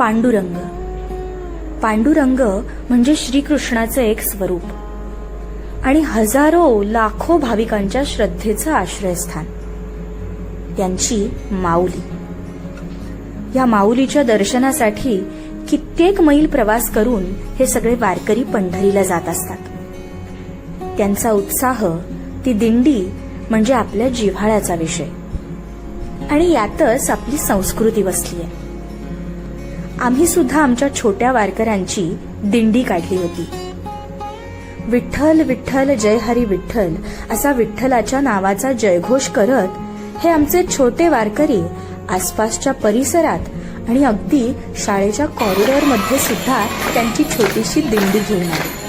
पांडुरंग. पांडुरंग म्हणजे श्रीकृष्णाचे एक स्वरूप आणि हजारो लाखो भाविकांच्या श्रद्धेचं आश्रयस्थान. त्यांची माऊली. या माऊलीच्या दर्शनासाठी कित्येक मैल प्रवास करून हे सगळे वारकरी पंढरीला जात असतात. त्यांचा उत्साह, ती दिंडी म्हणजे आपल्या जिव्हाळ्याचा विषय. आणि यातच आपली संस्कृती बसली आहे. आम्ही सुद्धा आमच्या छोट्या वारकऱ्यांची दिंडी काढली होती. विठ्ठल विठ्ठल जय हरी विठ्ठल असा विठ्ठलाच्या नावाचा जयघोष करत हे आमचे छोटे वारकरी आसपासच्या परिसरात आणि अगदी शाळेच्या कॉरिडॉरमध्ये सुद्धा त्यांची छोटीशी दिंडी घेऊन आली.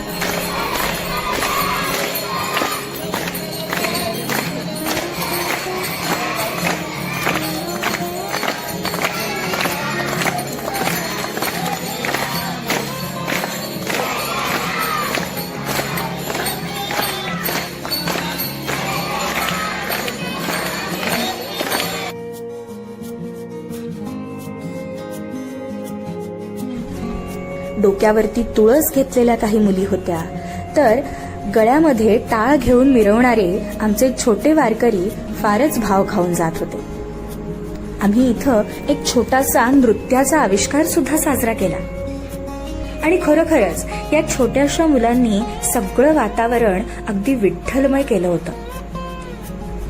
डोक्यावरती तुळस घेतलेल्या काही मुली होत्या, तर गळ्यामध्ये टाळ घेऊन मिरवणारे आमचे छोटे वारकरी फारच भाव खाऊन जात होते. आम्ही इथं एक छोटासा नृत्याचा आविष्कार सुद्धा साजरा केला. आणि खरोखरच या छोट्याशा मुलांनी सगळं वातावरण अगदी विठ्ठलमय केलं होतं.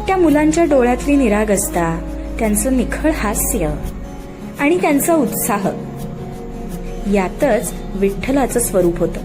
त्या मुलांच्या डोळ्यातली निरागसता, त्यांचं निखळ हास्य आणि त्यांचा उत्साह यातच विठ्ठलाचं स्वरूप होतं.